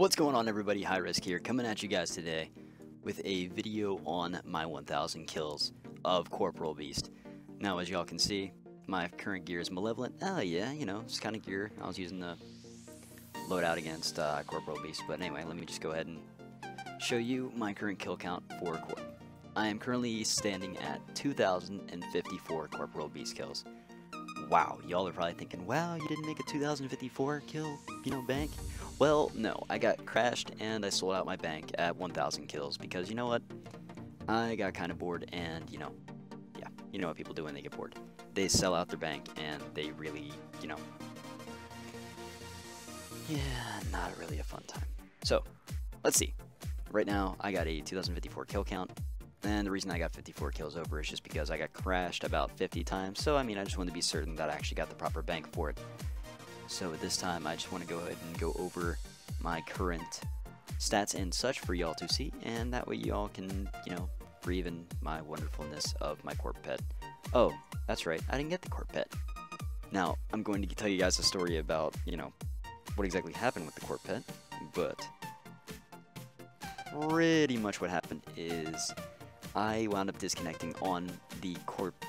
What's going on, everybody? High Risk here, coming at you guys today with a video on my 1000 kills of Corporeal Beast. Now, as y'all can see, my current gear is Malevolent. Oh yeah, you know, it's kind of gear I was using the Loadout against Corporeal Beast. But anyway, let me just go ahead and show you my current kill count for Corp. I am currently standing at 2,054 Corporeal Beast kills. Wow, y'all are probably thinking, wow, you didn't make a 2,054 kill, bank? Well, no, I got crashed and I sold out my bank at 1,000 kills because, you know what? I got kind of bored and, yeah, you know what people do when they get bored. They sell out their bank and they really, yeah, not really a fun time. So, let's see. Right now, I got a 2,054 kill count. And the reason I got 54 kills over is just because I got crashed about 50 times. So, I mean, I just wanted to be certain that I actually got the proper bank for it. So, at this time, I just want to go ahead and go over my current stats and such for y'all to see. And that way y'all can, breathe in my wonderfulness of my Corp pet. Oh, that's right. I didn't get the Corp pet. Now, I'm going to tell you guys a story about, what exactly happened with the Corp pet. But pretty much what happened is I wound up disconnecting on the Corp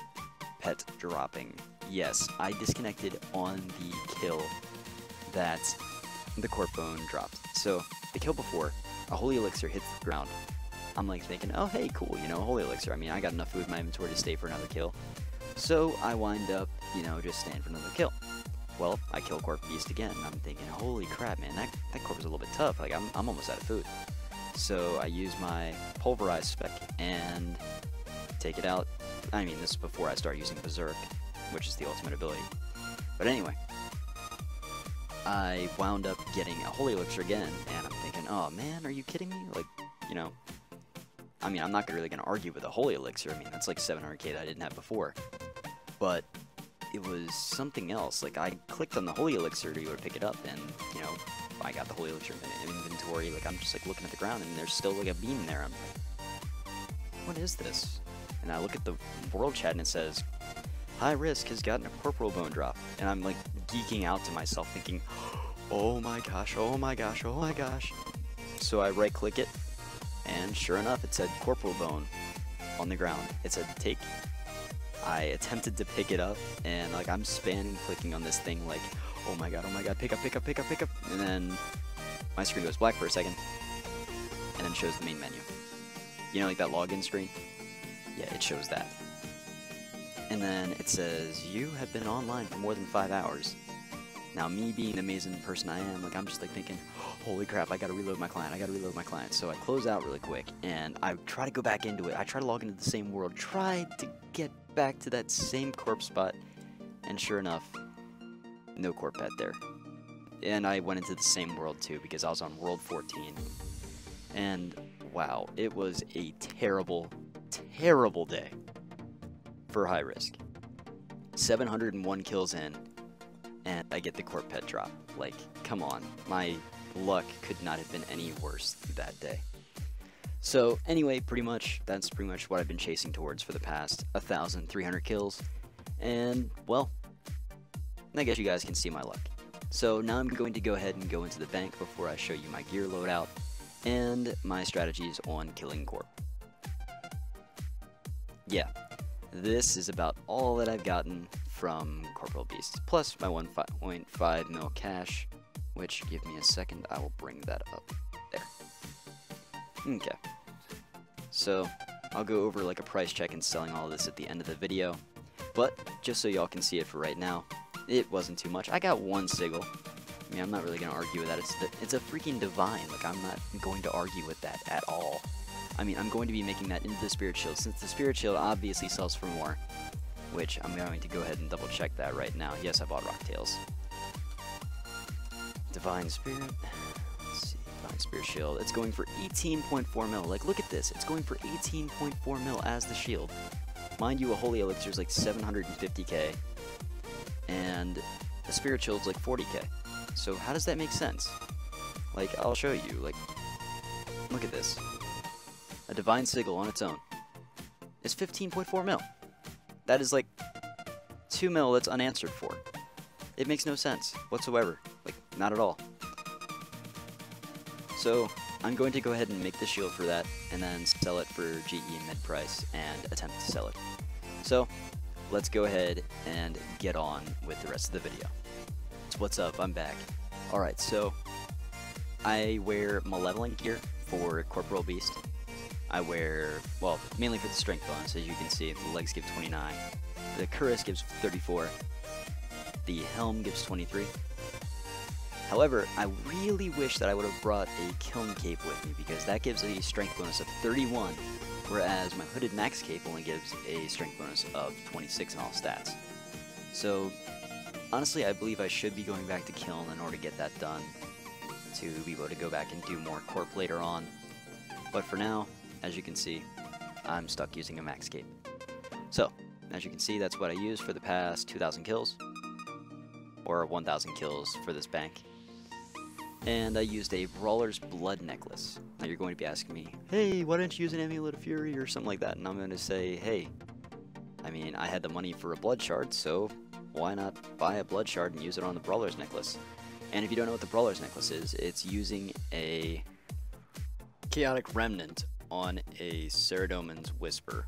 pet dropping. Yes, I disconnected on the kill that the Corp bone dropped. So, the kill before, a Holy Elixir hits the ground. I'm like thinking, oh hey, cool, Holy Elixir. I mean, I got enough food in my inventory to stay for another kill. So, I wind up, just staying for another kill. Well, I kill Corp Beast again. I'm thinking, holy crap, man, that Corp is a little bit tough. Like, I'm almost out of food. So I use my Pulverize spec and take it out. I mean, this is before I start using Berserk, which is the ultimate ability. But anyway, I wound up getting a Holy Elixir again, and I'm thinking, oh man, are you kidding me? Like, I mean, I'm not really going to argue with a Holy Elixir. I mean, that's like 700k that I didn't have before. But it was something else. Like, I clicked on the Holy Elixir to go to pick it up, and, I got the Holy Elixir in inventory. Like, I'm just like looking at the ground and there's still like a beam there. I'm like, what is this? And I look at the world chat and it says, High Risk has gotten a Corporeal Bone drop. And I'm like geeking out to myself thinking, oh my gosh, oh my gosh, oh my gosh. So I right click it and sure enough it said Corporeal Bone on the ground. It said take. I attempted to pick it up and like I'm spamming clicking on this thing like, oh my god, pick up, pick up, pick up, pick up. And then my screen goes black for a second, and then shows the main menu. Like that login screen? Yeah, it shows that. And then it says, you have been online for more than 5 hours. Now, me being the amazing person I am, like, I'm just like thinking, holy crap, I gotta reload my client, So I close out really quick, and I try to go back into it. I try to log into the same world, try to get back to that same corp spot, and sure enough, no Corp pet there. And I went into the same world too because I was on World 14. And wow, it was a terrible, terrible day for High Risk. 701 kills in, and I get the Corp pet drop. Like, come on. My luck could not have been any worse that day. So anyway, that's pretty much what I've been chasing towards for the past 1,300 kills. And, well, I guess you guys can see my luck. So now I'm going to go ahead and go into the bank before I show you my gear loadout and my strategies on killing Corp. Yeah, this is about all that I've gotten from Corporeal Beasts, plus my 1.5 mil cash, which, give me a second, I will bring that up there. Okay, so I'll go over like a price check and selling all of this at the end of the video, but just so y'all can see it for right now, it wasn't too much. I got one sigil. I mean, I'm not really going to argue with that. It's a freaking divine. Like, I'm not going to argue with that at all. I mean, I'm going to be making that into the Spirit Shield, since the Spirit Shield obviously sells for more, which I'm going to go ahead and double check that right now. Yes, I bought Rocktails. Divine Spirit. Let's see. Divine Spirit Shield. It's going for 18.4 mil. Like, look at this. It's going for 18.4 mil as the shield. Mind you, a Holy Elixir is like 750k. And the Spirit Shield's like 40k. So how does that make sense? Like, I'll show you. Like, look at this. A Divine Sigil on its own is 15.4 mil. That is like 2 mil that's unanswered for. It makes no sense whatsoever. Like, not at all. So I'm going to go ahead and make the shield for that, and then sell it for GE mid-price, and attempt to sell it. So let's go ahead and get on with the rest of the video. So what's up? I'm back. Alright, so I wear Malevolent gear for Corporeal Beast. I wear, well, mainly for the strength bonus, as you can see. The legs give 29. The cuirass gives 34. The helm gives 23. However, I really wish that I would have brought a Kiln Cape with me, because that gives a strength bonus of 31, whereas my Hooded Max Cape only gives a strength bonus of 26 in all stats. So, honestly, I believe I should be going back to Kiln in order to get that done, to be able to go back and do more Corp later on. But for now, as you can see, I'm stuck using a Max Cape. So, as you can see, that's what I used for the past 2,000 kills, or 1,000 kills for this bank. And I used a Brawler's Blood Necklace. Now you're going to be asking me, hey, why didn't you use an Amulet of Fury or something like that? And I'm going to say, hey, I mean, I had the money for a Blood Shard, so why not buy a Blood Shard and use it on the Brawler's Necklace? And if you don't know what the Brawler's Necklace is, it's using a Chaotic Remnant on a Ceradomin's Whisper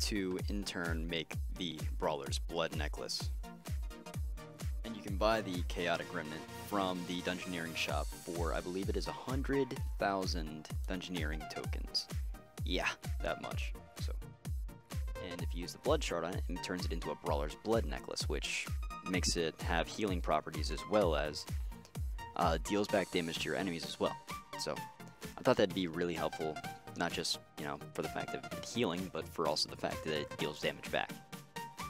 to, in turn, make the Brawler's Blood Necklace. And you can buy the Chaotic Remnant from the Dungeoneering shop for, I believe it is 100,000 Dungeoneering tokens. Yeah, that much. So, and if you use the Blood Shard on it, it turns it into a Brawler's Blood Necklace, which makes it have healing properties as well as deals back damage to your enemies as well. So, I thought that'd be really helpful, not just, you know, for the fact of healing, but for also the fact that it deals damage back.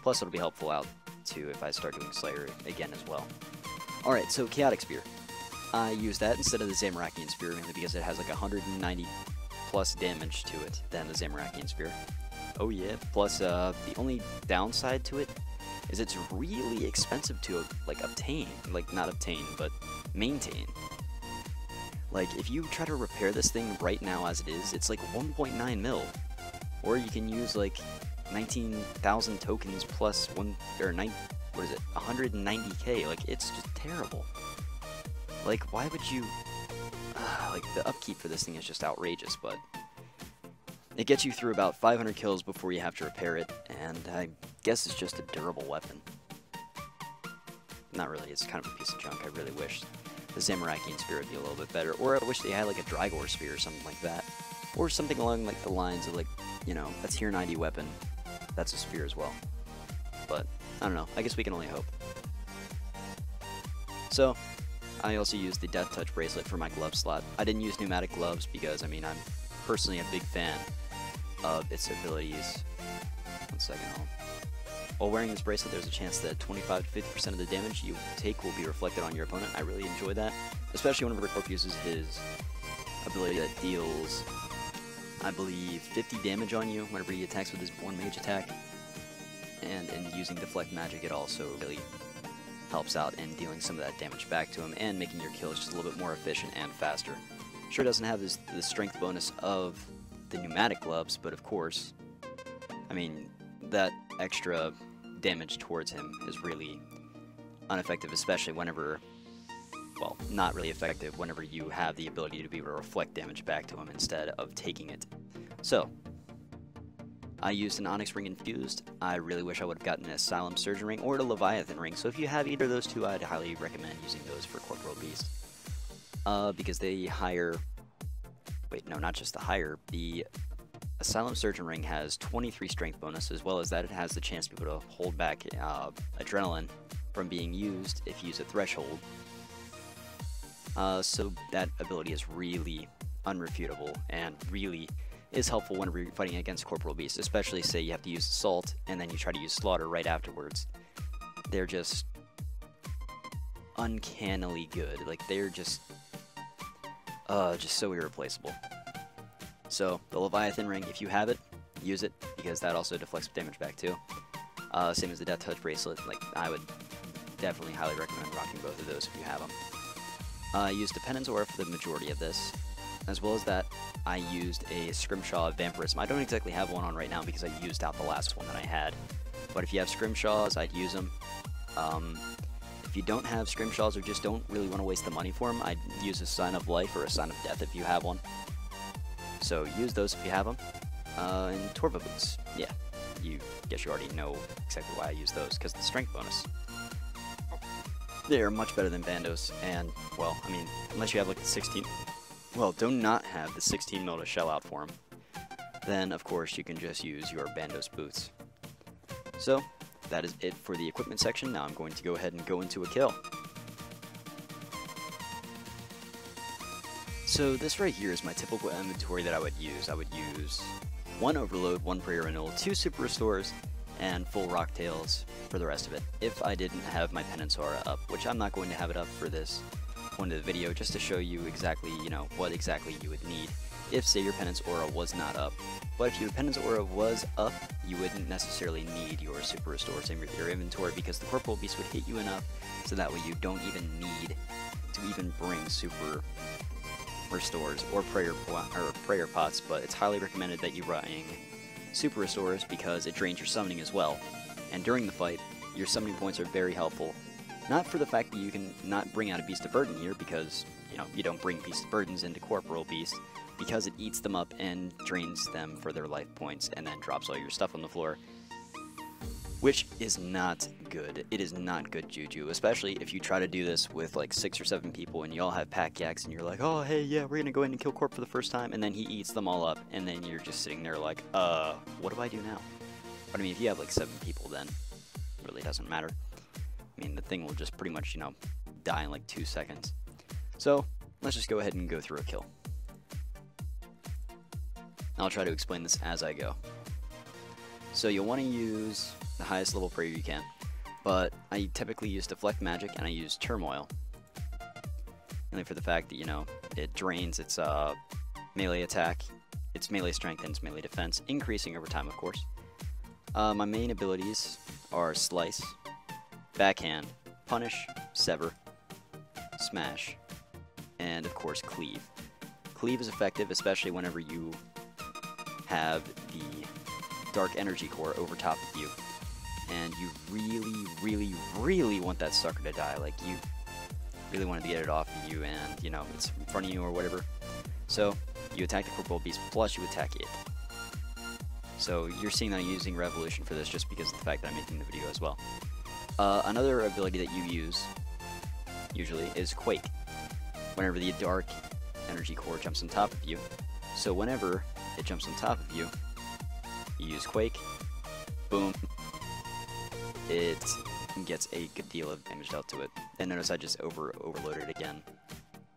Plus, it'll be helpful out too if I start doing Slayer again as well. Alright, so Chaotic Spear. I use that instead of the Zamorakian Spear, mainly because it has like 190 plus damage to it than the Zamorakian Spear. Oh yeah, plus the only downside to it is it's really expensive to like obtain. Like, not obtain, but maintain. Like, if you try to repair this thing right now as it is, it's like 1.9 mil. Or you can use like 19,000 tokens plus 190k. Like, it's just terrible. Like, why would you... like, the upkeep for this thing is just outrageous, but it gets you through about 500 kills before you have to repair it, and I guess it's just a durable weapon. Not really, it's kind of a piece of junk. I really wish the Zamorakian Spear would be a little bit better, or I wish they had like a Drygor Spear or something like that, or something along like the lines of, like, you know, a tier 90 weapon that's a spear as well. But I don't know, I guess we can only hope. So I also used the Death Touch bracelet for my glove slot. I didn't use pneumatic gloves because, I mean, I'm personally a big fan of its abilities. 1 second, while wearing this bracelet, there's a chance that 25 to 50% of the damage you take will be reflected on your opponent. I really enjoy that, especially whenever Corp uses his ability that deals, I believe, 50 damage on you whenever he attacks with his one mage attack. And in using Deflect Magic, it also really helps out in dealing some of that damage back to him and making your kills just a little bit more efficient and faster. Sure doesn't have the strength bonus of the pneumatic gloves, but of course, I mean, that extra damage towards him is really ineffective, especially whenever, well, not really effective whenever you have the ability to be able to reflect damage back to him instead of taking it. So, I used an Onyx Ring Infused. I really wish I would have gotten an Asylum Surgeon Ring or the Leviathan Ring, so if you have either of those two, I'd highly recommend using those for Corporeal Beast. Because they hire... Wait, no, not just the hire. The Asylum Surgeon Ring has 23 strength bonus, as well as that it has the chance to be able to hold back Adrenaline from being used if you use a Threshold. So that ability is really unrefutable and really is helpful whenever you're fighting against Corporeal Beasts, especially say you have to use Assault and then you try to use Slaughter right afterwards. They're just uncannily good. Like, they're just so irreplaceable. So, the Leviathan Ring, if you have it, use it, because that also deflects damage back too. Same as the Death Touch Bracelet. Like, I would definitely highly recommend rocking both of those if you have them. I used a Penance Aura for the majority of this. As well as that, I used a Scrimshaw Vampirism. I don't exactly have one on right now because I used out the last one that I had. But if you have Scrimshaws, I'd use them. If you don't have Scrimshaws or just don't really want to waste the money for them, I'd use a Sign of Life or a Sign of Death if you have one. So use those if you have them. And Torva Boots, yeah, guess you already know exactly why I use those, because the strength bonus. They are much better than Bandos, and, well, I mean, unless you have like a 16, well, do not have the 16 mil to shell out for them, then, of course, you can just use your Bandos Boots. So, that is it for the equipment section. Now I'm going to go ahead and go into a kill. So this right here is my typical inventory that I would use. I would use 1 Overload, 1 Prayer Renewal, 2 Super Restores, and full Rocktails for the rest of it, if I didn't have my Penance Aura up, which I'm not going to have it up for this point of the video, just to show you exactly, what exactly you would need if, say, your Penance Aura was not up. But if your Penance Aura was up, you wouldn't necessarily need your Super Restore, same with your inventory, because the Corporeal Beasts would hit you enough, so that way you don't even need to even bring Super Restores or prayer pots, but it's highly recommended that you bring Super Restores because it drains your summoning as well. And during the fight, your summoning points are very helpful. Not for the fact that you can not bring out a Beast of Burden here, because you don't bring Beast of Burdens into Corporeal Beast, because it eats them up and drains them for their life points and then drops all your stuff on the floor, which is not good. It is not good juju, especially if you try to do this with like 6 or 7 people and you all have pack yaks and you're like, oh hey, yeah, we're gonna go in and kill Corp for the first time, and then he eats them all up, and then you're just sitting there like, what do I do now? But I mean, if you have like 7 people, then it really doesn't matter. I mean, the thing will just pretty much, die in like 2 seconds. So let's just go ahead and go through a kill. I'll try to explain this as I go. So you'll want to use the highest level prayer you can, but I typically use Deflect Magic and I use Turmoil, only for the fact that, it drains its melee attack, its melee strength, and its melee defense, increasing over time, of course. My main abilities are Slice, Backhand, Punish, Sever, Smash, and of course Cleave. Cleave is effective, especially whenever you have the Dark Energy Core over top of you, and you really want that sucker to die. Like, you really wanted to get it off of you, and it's in front of you or whatever. So you attack the Corporeal Beast plus you attack it. So you're seeing that I'm using Revolution for this just because of the fact that I'm making the video as well. Another ability that you use usually is Quake, whenever the Dark Energy Core jumps on top of you. So whenever it jumps on top of you, you use Quake, boom, it gets a good deal of damage dealt to it. And notice I just overloaded again.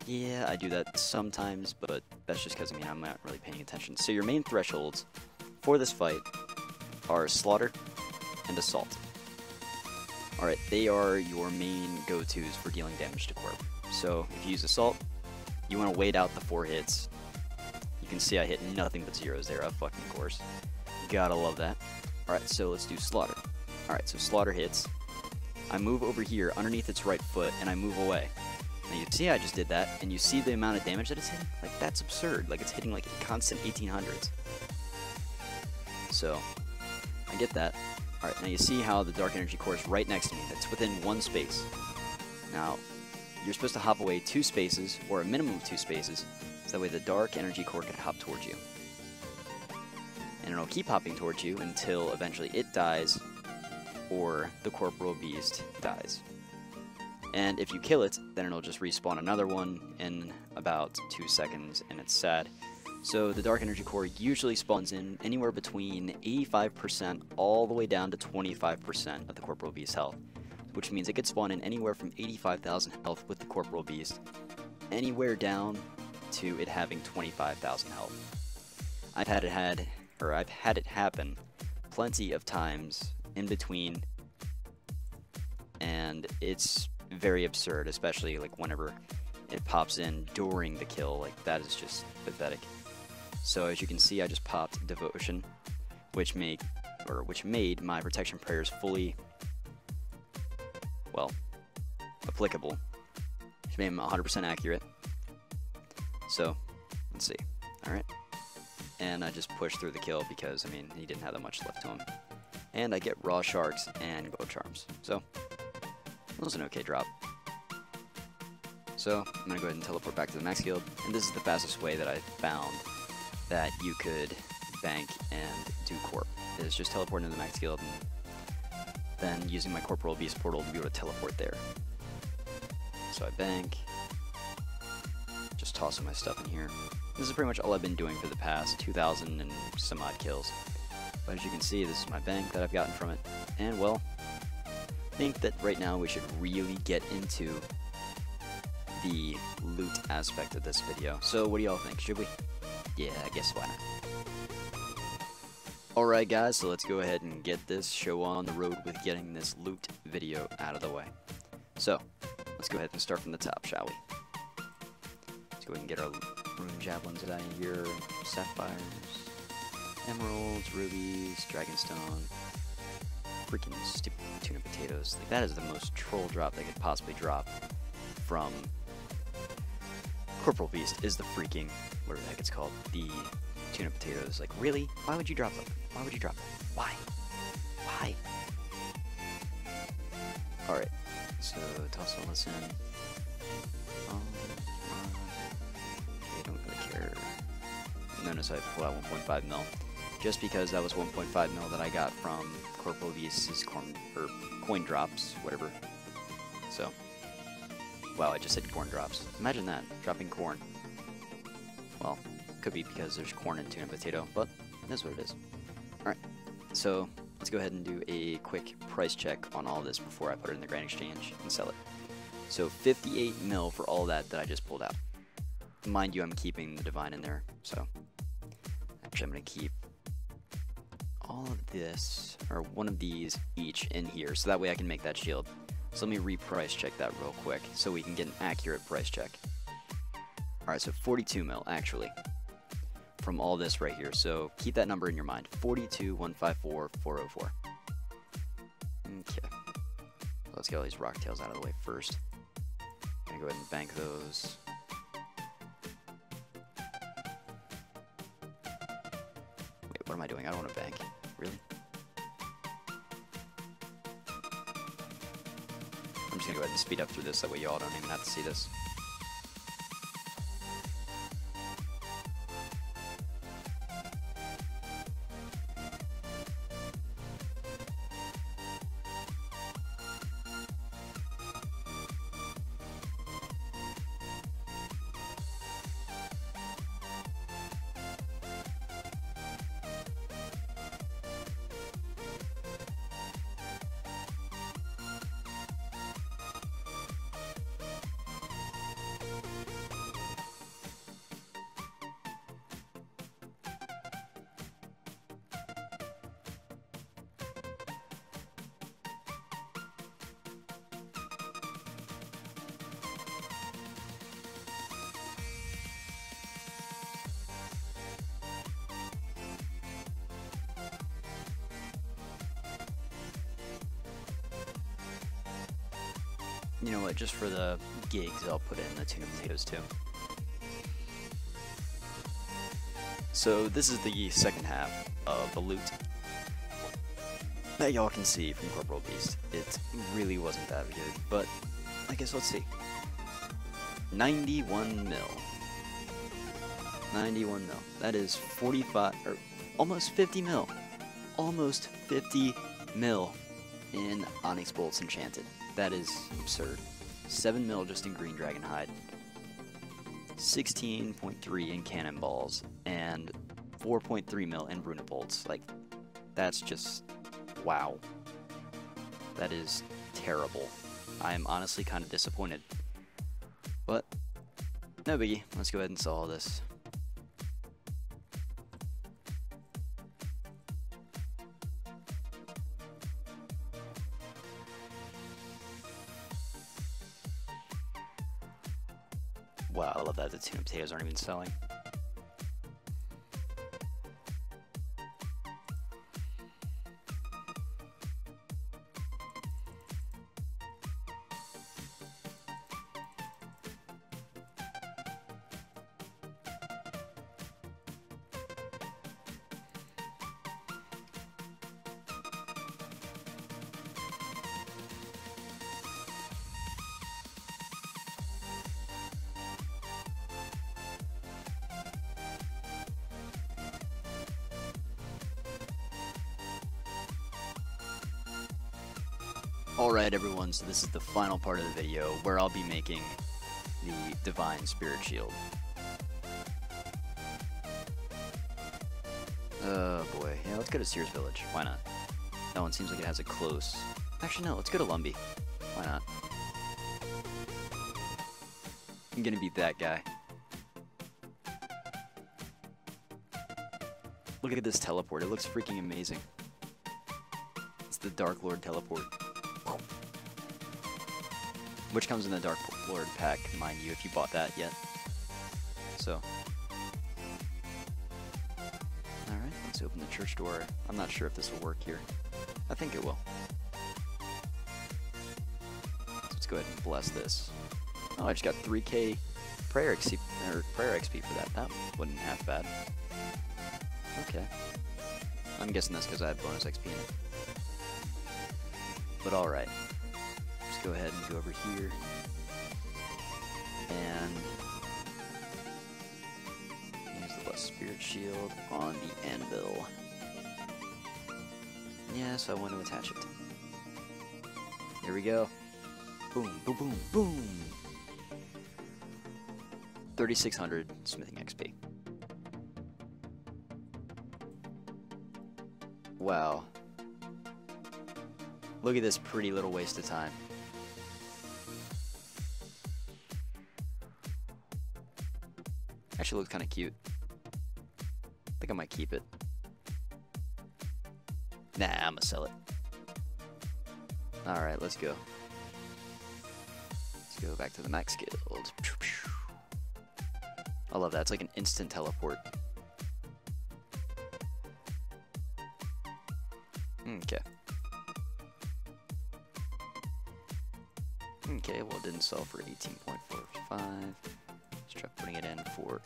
Yeah, I do that sometimes, but that's just because, I'm not really paying attention. So your main thresholds for this fight are Slaughter and Assault. Alright, they are your main go-tos for dealing damage to Corp. So if you use Assault, you want to wait out the 4 hits. You can see I hit nothing but zeros there, of fucking course. Gotta love that. Alright, so let's do Slaughter. Alright, so Slaughter hits. I move over here underneath its right foot, and I move away. Now you see I just did that, and you see the amount of damage that it's hitting? Like, that's absurd. Like, it's hitting like a constant 1800s. So, I get that. Alright, now you see how the Dark Energy Core is right next to me. That's within 1 space. Now, you're supposed to hop away 2 spaces, or a minimum of 2 spaces, so that way the Dark Energy Core can hop towards you. And it'll keep hopping towards you until eventually it dies, or the Corporeal Beast dies. And if you kill it, then it'll just respawn another one in about 2 seconds, and it's sad. So the Dark Energy Core usually spawns in anywhere between 85% all the way down to 25% of the Corporeal Beast health, which means it could spawn in anywhere from 85,000 health with the Corporeal Beast, anywhere down to it having 25,000 health. I've had it happen plenty of times in between, and it's very absurd, especially like whenever it pops in during the kill. Like, that is just pathetic. So as you can see, I just popped Devotion, which made my protection prayers fully, well, applicable, which made them 100% accurate. So let's see. Alright, and I just pushed through the kill because, he didn't have that much left to him. And I get Raw Sharks and Glow Charms. So It was an okay drop. So I'm going to go ahead and teleport back to the max guild, and this is the fastest way that I found that you could bank and do Corp. Is just teleporting to the max guild and then using my Corporeal Beast portal to be able to teleport there. So I bank, just tossing my stuff in here. This is pretty much all I've been doing for the past 2,000 and some odd kills. But as you can see, this is my bank that I've gotten from it. And well, I think that right now we should really get into the loot aspect of this video. So what do y'all think? Should we? Yeah, I guess why not. Alright guys, so let's go ahead and get this show on the road with getting this loot video out of the way. So, let's go ahead and start from the top, shall we? Let's go ahead and get our rune javelins out of here, sapphires, emeralds, rubies, dragonstone, freaking stupid tuna potatoes. Like, that is the most troll drop they could possibly drop from Corporeal Beast is the freaking, whatever the heck it's called, the tuna potatoes. Like, really? Why would you drop them? Why would you drop them? Why? Why? Alright, so toss all this in. Okay, don't really care. Notice I pulled out 1.5 mil. Just because that was 1.5 mil that I got from Corporeal Beasts' coin drops, whatever. So, wow, I just said corn drops. Imagine that, dropping corn. Well, could be because there's corn in tuna potato, but that's what it is. Alright, so let's go ahead and do a quick price check on all this before I put it in the Grand Exchange and sell it. So 58 mil for all that I just pulled out. Mind you, I'm keeping the Divine in there, so actually I'm going to keep all of this, or one of these each in here, so that way I can make that shield. So let me re-price check that real quick, so we can get an accurate price check. Alright, so 42 mil, actually, from all this right here. So keep that number in your mind, 42,154,404. Okay, let's get all these rock tails out of the way first. I'm gonna go ahead and bank those. Wait, what am I doing? I don't want to bank. Really? I'm just gonna go ahead and speed up through this, that way y'all don't even have to see this. You know what, just for the gigs, I'll put in the tuna potatoes too. So this is the second half of the loot that y'all can see from Corporeal Beast. It really wasn't that good, but I guess let's see. 91 mil. 91 mil. That is 45, or almost 50 mil. Almost 50 mil in Onyx Bolts Enchanted. That is absurd. 7 mil just in Green Dragon Hide. 16.3 in Cannonballs. And 4.3 mil in Runa Bolts. Like, that's just... wow. That is terrible. I am honestly kind of disappointed. But, no biggie. Let's go ahead and sell all this. Wow, I love that the tuna potatoes aren't even selling. Alright everyone, so this is the final part of the video where I'll be making the Divine Spirit Shield. Oh boy, yeah, let's go to Sears Village, why not? That one seems like it has a close... Actually no, let's go to Lumbee, why not? I'm gonna be that guy. Look at this teleport, it looks freaking amazing. It's the Dark Lord teleport. Which comes in the Dark Lord pack, mind you, if you bought that yet. So. Alright, let's open the church door. I'm not sure if this will work here. I think it will. So let's go ahead and bless this. Oh, I just got 3k prayer XP for that. That wasn't half bad. Okay. I'm guessing that's because I have bonus XP in it. But alright. Go ahead and go over here and use the Blessed Spirit Shield on the anvil. Yeah, so I want to attach it. There we go. Boom, boom, boom, boom. 3,600 smithing XP. Wow. Look at this pretty little waste of time. Actually looks kind of cute. I think I might keep it. Nah, I'm gonna sell it. Alright, let's go. Let's go back to the max guild. I love that. It's like an instant teleport. Okay. Okay, well it didn't sell for 18.45. Let's try putting it in for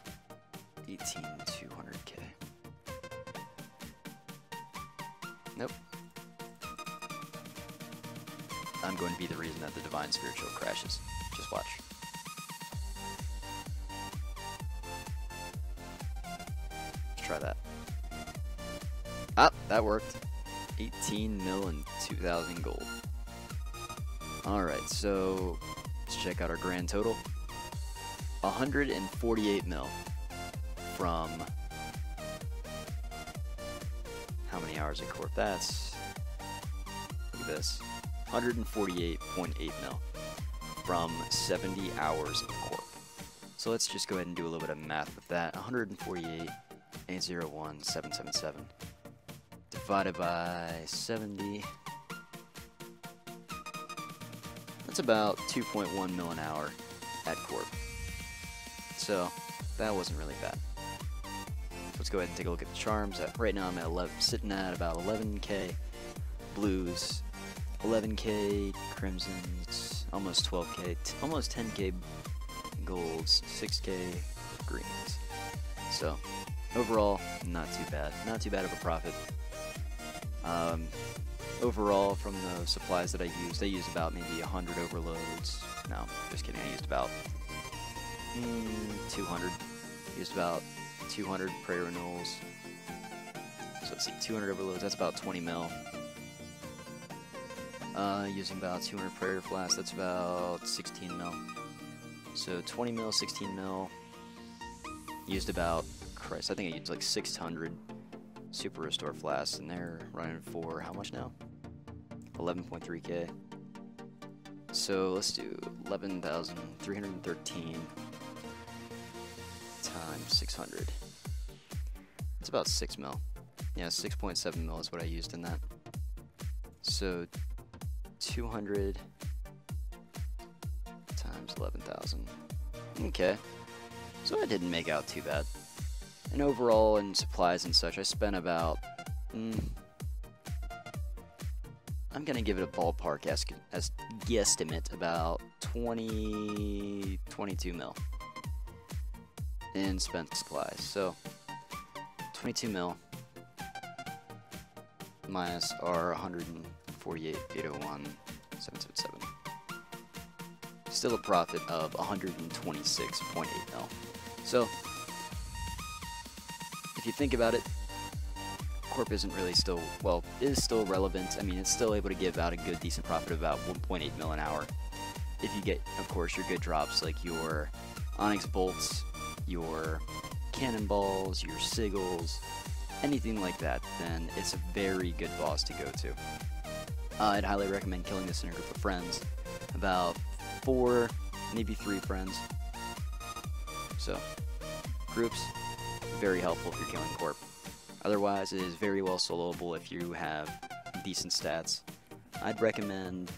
18,200k. Nope. I'm going to be the reason that the Divine Spirit Shield crashes. Just watch. Let's try that. Ah, that worked. 18 mil and 2,000 gold. Alright, so let's check out our grand total. 148 mil from how many hours of Corp? That's, look at this, 148.8 mil from 70 hours of Corp. So let's just go ahead and do a little bit of math with that. 148,801,777 divided by 70. That's about 2.1 mil an hour at Corp. So that wasn't really bad. Let's go ahead and take a look at the charms. Right now I'm at sitting at about 11k blues, 11k crimsons, almost 12k, almost 10k golds, 6k greens. So overall, not too bad. Not too bad of a profit. Overall, from the supplies that I used about maybe 100 overloads. No, just kidding. I used about 200. Used about 200 prayer renewals. So let's see, 200 overloads. That's about 20 mil. Using about 200 prayer flasks. That's about 16 mil. So 20 mil, 16 mil. Used about, Christ, I think I used like 600 super restore flasks, and they're running for how much now? 11.3k. So let's do 11,313 times 600. It's about 6 mil. Yeah, 6.7 mil is what I used in that. So 200 times 11,000. Okay. So I didn't make out too bad. And overall, in supplies and such, I spent about... I'm going to give it a ballpark as guesstimate about 22 mil in spent supplies. So 22 mil minus our 148,801,777. Still a profit of 126.8 mil. So if you think about it, Corp isn't really still, well, it is still relevant. I mean, it's still able to give out a good, decent profit of about 1.8 mil an hour. If you get, of course, your good drops like your Onyx Bolts, your Cannonballs, your Sigils, anything like that, then it's a very good boss to go to. I'd highly recommend killing this in a group of friends. About 4, maybe 3 friends. So, groups, very helpful if you're killing Corp. Otherwise, it is very well soloable if you have decent stats. I'd recommend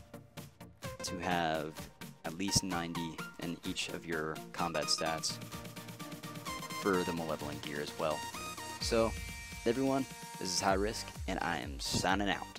to have at least 90 in each of your combat stats for the Malevolent gear as well. So, everyone, this is High Risk, and I am signing out.